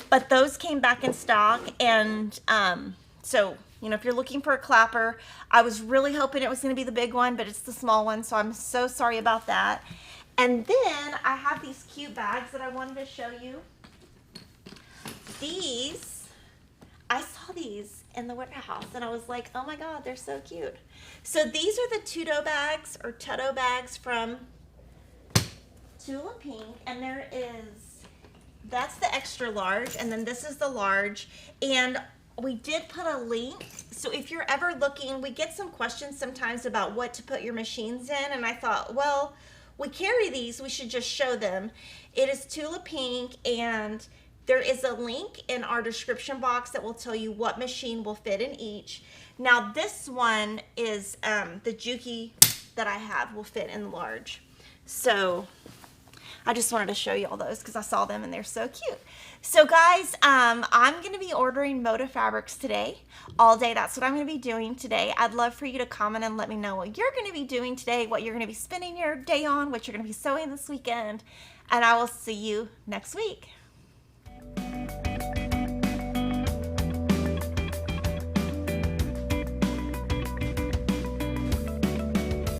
but those came back in stock. And so, you know, if you're looking for a clapper, I was really hoping it was going to be the big one, but it's the small one. So I'm so sorry about that. And then I have these cute bags that I wanted to show you. These, I saw these in the warehouse and I was like, oh my God, they're so cute. So these are the Tudo bags or Tutto bags from Tula Pink, and there is, that's the extra large, and then this is the large, and we did put a link. So if you're ever looking, we get some questions sometimes about what to put your machines in, and I thought, well, we carry these, we should just show them. It is Tula Pink, and there is a link in our description box that will tell you what machine will fit in each. Now this one is the Juki that I have will fit in large. So I just wanted to show you all those because I saw them and they're so cute. So guys, I'm going to be ordering Moda fabrics today, all day. That's what I'm going to be doing today. I'd love for you to comment and let me know what you're going to be doing today, what you're going to be spending your day on, what you're going to be sewing this weekend, and I will see you next week.